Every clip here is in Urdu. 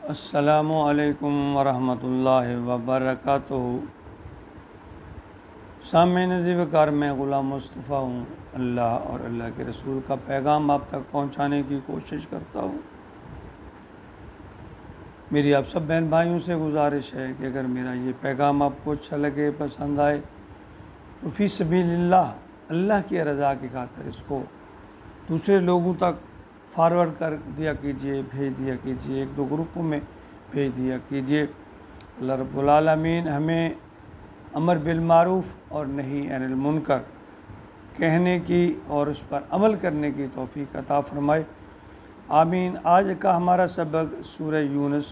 السلام علیکم ورحمۃ اللہ وبرکاتہ۔ سامعین عزیز وقار، میں غلام مصطفیٰ ہوں۔ اللہ اور اللہ کے رسول کا پیغام آپ تک پہنچانے کی کوشش کرتا ہوں۔ میری آپ سب بہن بھائیوں سے گزارش ہے کہ اگر میرا یہ پیغام آپ کو اچھا لگے، پسند آئے، تو فی سبیل اللہ کی رضا کی خاطر اس کو دوسرے لوگوں تک فارورڈ کر دیا کیجئے، بھیج دیا کیجئے، ایک دو گروپوں میں بھیج دیا کیجئے۔ اللہ رب العالمین ہمیں امر بالمعروف اور نہی عن المنکر کہنے کی اور اس پر عمل کرنے کی توفیق عطا فرمائے، آمین۔ آج کا ہمارا سبق سورہ یونس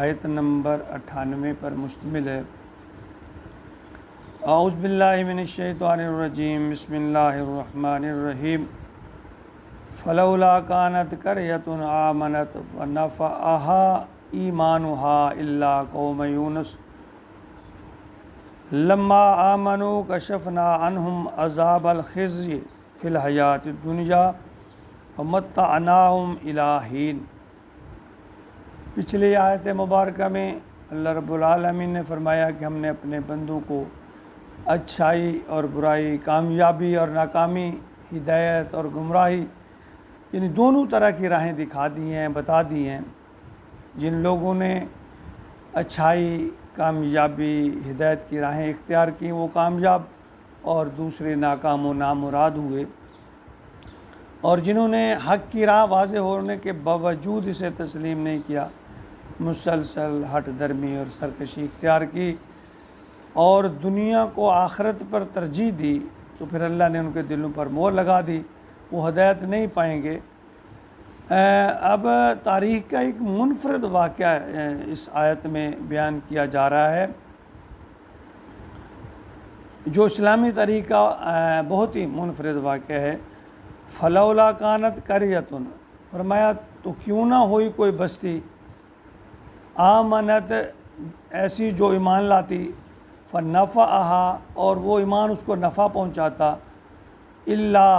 آیت نمبر 98 پر مشتمل ہے۔ اعوذ باللہ من الشیطان الرجیم، بسم اللہ الرحمن الرحیم۔ فلولا كانت قرية آمنت فنفعها إيمانها إلا قوم يونس لما آمنوا كشفنا عنهم عذاب الخزي في الحياة الدنيا ومتعناهم إلى حين۔ پچھلی آیت مبارکہ میں اللہ رب العالمین نے فرمایا کہ ہم نے اپنے بندوں کو اچھائی اور برائی، کامیابی اور ناکامی، ہدایت اور گمراہی، یعنی دونوں طرح کی راہیں دکھا دی ہیں، بتا دی ہیں۔ جن لوگوں نے اچھائی، کامیابی، ہدایت کی راہیں اختیار کی وہ کامیاب، اور دوسرے ناکام و نامراد ہوئے۔ اور جنہوں نے حق کی راہ واضح ہونے کے باوجود اسے تسلیم نہیں کیا، مسلسل ہٹ درمی اور سرکشی اختیار کی اور دنیا کو آخرت پر ترجیح دی، تو پھر اللہ نے ان کے دلوں پر مہر لگا دی، وہ ہدایت نہیں پائیں گے۔ اب تاریخ کا ایک منفرد واقعہ اس آیت میں بیان کیا جا رہا ہے، جو اسلامی تاریخ کا بہت ہی منفرد واقعہ ہے۔ فلولا کانت قریۃ، فرمایا تو کیوں نہ ہوئی کوئی بستی، آمنت ایسی جو ایمان لاتی، فنفعہا اور وہ ایمان اس کو نفع پہنچاتا، الا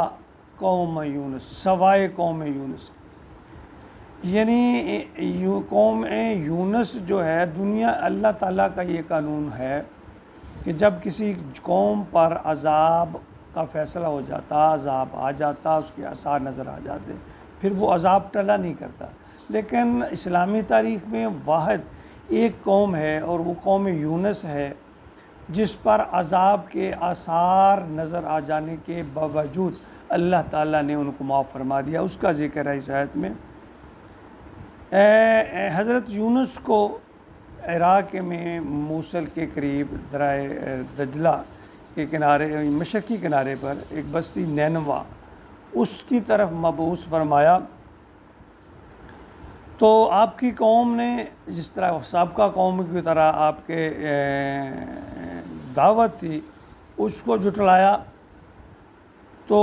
قوم یونس سوائے قوم یونس، یعنی قوم یونس جو ہے، دنیا اللہ تعالیٰ کا یہ قانون ہے کہ جب کسی قوم پر عذاب کا فیصلہ ہو جاتا، عذاب آ جاتا، اس کے آثار نظر آ جاتے، پھر وہ عذاب ٹلا نہیں کرتا۔ لیکن اسلامی تاریخ میں واحد ایک قوم ہے اور وہ قوم یونس ہے، جس پر عذاب کے آثار نظر آ جانے کے باوجود اللہ تعالیٰ نے ان کو معاف فرما دیا۔ اس کا ذکر ہے اس آیت میں۔ حضرت یونس کو عراق میں موصل کے قریب دریا دجلہ کے کنارے، مشرقی کنارے پر ایک بستی نینوا، اس کی طرف مبعوث فرمایا۔ تو آپ کی قوم نے جس طرح سابقہ قوم کی طرح آپ کے دعوت تھی، اس کو جھٹلایا۔ تو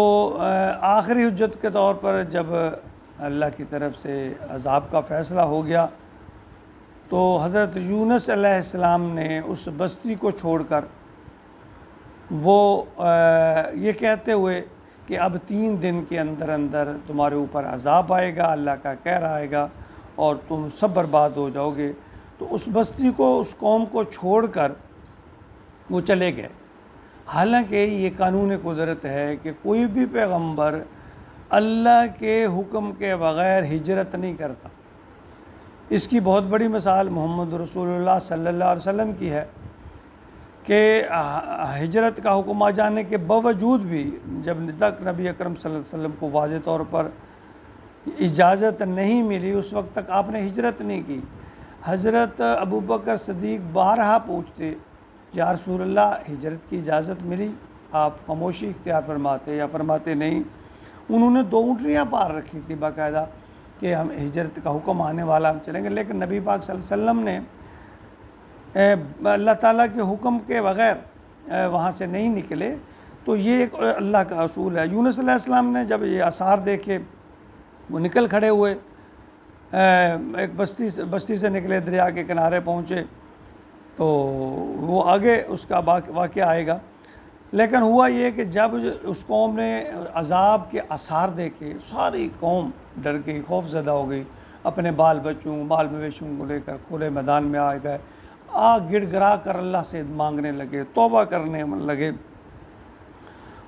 آخری حجت کے طور پر جب اللہ کی طرف سے عذاب کا فیصلہ ہو گیا، تو حضرت یونس علیہ السلام نے اس بستی کو چھوڑ کر وہ یہ کہتے ہوئے کہ اب 3 دن کے اندر اندر تمہارے اوپر عذاب آئے گا، اللہ کا قہر آئے گا اور تم سب برباد ہو جاؤ گے، تو اس بستی کو، اس قوم کو چھوڑ کر وہ چلے گئے۔ حالانکہ یہ قانون قدرت ہے کہ کوئی بھی پیغمبر اللہ کے حکم کے بغیر ہجرت نہیں کرتا۔ اس کی بہت بڑی مثال محمد رسول اللہ صلی اللہ علیہ وسلم کی ہے کہ ہجرت کا حکم آ جانے کے باوجود بھی جب تک نبی اکرم صلی اللہ علیہ وسلم کو واضح طور پر اجازت نہیں ملی، اس وقت تک آپ نے ہجرت نہیں کی۔ حضرت ابوبکر صدیق بارہا پوچھتے، یا رسول اللہ ہجرت کی اجازت ملی؟ آپ خاموشی اختیار فرماتے یا فرماتے نہیں۔ انہوں نے 2 اونٹنیاں پار رکھی تھی باقاعدہ کہ ہم ہجرت کا حکم آنے والا، ہم چلیں گے، لیکن نبی پاک صلی اللہ علیہ وسلم نے اللہ تعالیٰ کے حکم کے بغیر وہاں سے نہیں نکلے۔ تو یہ ایک اللہ کا اصول ہے۔ یونس علیہ السلام نے جب یہ آثار دیکھے، وہ نکل کھڑے ہوئے، ایک بستی سے نکلے، دریا کے کنارے پہنچے، تو وہ آگے اس کا واقعہ آئے گا۔ لیکن ہوا یہ کہ جب اس قوم نے عذاب کے آثار دیکھے، ساری قوم ڈر گئی، خوف زدہ ہو گئی، اپنے بال بچوں بال مویشیوں کو لے کر کھلے میدان میں آ گئے، گڑ گڑا کر اللہ سے مانگنے لگے، توبہ کرنے لگے،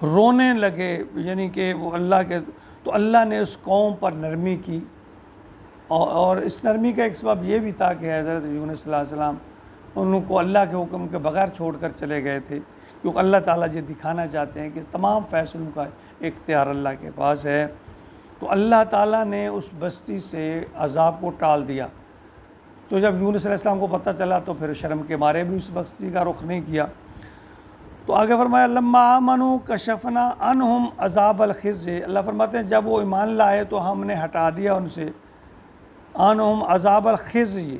رونے لگے، یعنی کہ وہ اللہ کے، تو اللہ نے اس قوم پر نرمی کی، اور اس نرمی کا ایک سبب یہ بھی تھا کہ حضرت یونس صلی اللہ علیہ وسلم ان کو اللہ کے حکم کے بغیر چھوڑ کر چلے گئے تھے، کیونکہ اللہ تعالیٰ یہ دکھانا چاہتے ہیں کہ تمام فیصلوں کا اختیار اللہ کے پاس ہے۔ تو اللہ تعالیٰ نے اس بستی سے عذاب کو ٹال دیا۔ تو جب یونس علیہ السلام کو پتہ چلا تو پھر شرم کے مارے بھی اس بستی کا رخ نہیں کیا۔ تو آگے فرمایا لما آمنوا کشفنا عنہم عذاب الخزي، اللہ فرماتے ہیں جب وہ ایمان لائے تو ہم نے ہٹا دیا ان سے عنہم عذاب الخزي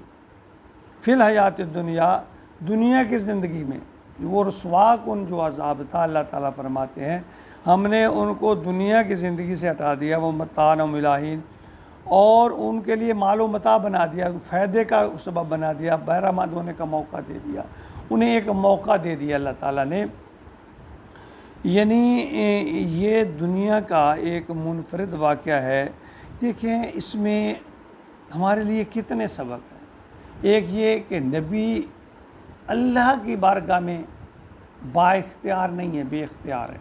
فی الحیات الدنیا، دنیا کی زندگی میں وہ رسوا کن جو عذاب تھا، اللہ تعالیٰ فرماتے ہیں ہم نے ان کو دنیا کی زندگی سے ہٹا دیا، وہ متاع ملاحین، اور ان کے لیے مال و متاع بنا دیا، فائدے کا سبب بنا دیا، بہرامند ہونے کا موقع دے دیا، انہیں ایک موقع دے دیا اللہ تعالیٰ نے۔ یعنی یہ دنیا کا ایک منفرد واقعہ ہے۔ دیکھیں اس میں ہمارے لیے کتنے سبق ہیں۔ ایک یہ کہ نبی اللہ کی بارگاہ میں با اختیار نہیں ہے، بے اختیار ہے۔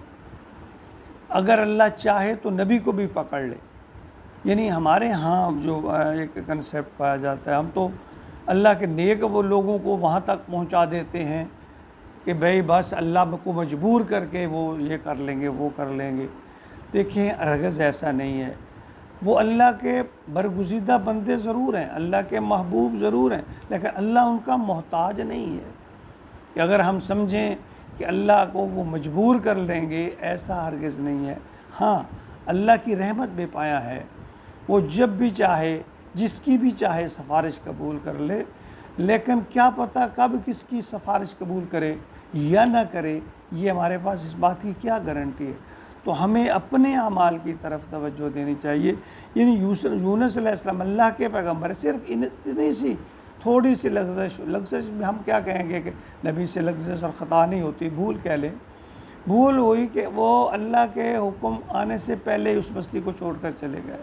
اگر اللہ چاہے تو نبی کو بھی پکڑ لے۔ یعنی ہمارے ہاں جو ایک کنسیپٹ پایا جاتا ہے، ہم تو اللہ کے نیک وہ لوگوں کو وہاں تک پہنچا دیتے ہیں کہ بھئی بس اللہ کو مجبور کر کے وہ یہ کر لیں گے، وہ کر لیں گے۔ دیکھیں ہرگز ایسا نہیں ہے۔ وہ اللہ کے برگزیدہ بندے ضرور ہیں، اللہ کے محبوب ضرور ہیں، لیکن اللہ ان کا محتاج نہیں ہے کہ اگر ہم سمجھیں کہ اللہ کو وہ مجبور کر لیں گے، ایسا ہرگز نہیں ہے۔ ہاں اللہ کی رحمت بے پایا ہے، وہ جب بھی چاہے جس کی بھی چاہے سفارش قبول کر لے، لیکن کیا پتہ کب کس کی سفارش قبول کرے یا نہ کرے، یہ ہمارے پاس اس بات کی کیا گارنٹی ہے۔ تو ہمیں اپنے اعمال کی طرف توجہ دینی چاہیے۔ یعنی یونس علیہ السلام اللہ کے پیغمبر، صرف اتنی سی تھوڑی سی لغزش میں ہم کیا کہیں گے کہ نبی سے لغزش اور خطا نہیں ہوتی، بھول کہہ لیں، بھول ہوئی کہ وہ اللہ کے حکم آنے سے پہلے اس بستی کو چھوڑ کر چلے گئے۔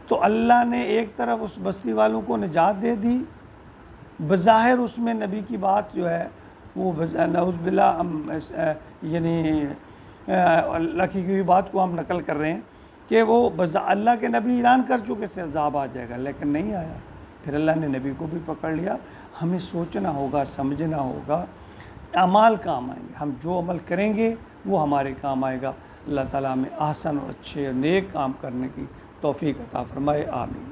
تو اللہ نے ایک طرف اس بستی والوں کو نجات دے دی، بظاہر اس میں نبی کی بات جو ہے وہ نعوذ باللہ یعنی اللہ کی ہوئی بات کو ہم نقل کر رہے ہیں کہ وہ اللہ کے نبی اعلان کر چکے تھے عذاب آ جائے گا، لیکن نہیں آیا۔ پھر اللہ نے نبی کو بھی پکڑ لیا۔ ہمیں سوچنا ہوگا، سمجھنا ہوگا، اعمال کام آئیں گے، ہم جو عمل کریں گے وہ ہمارے کام آئے گا۔ اللہ تعالیٰ ہمیں احسن اور اچھے اور نیک کام کرنے کی توفیق عطا فرمائے، آمین۔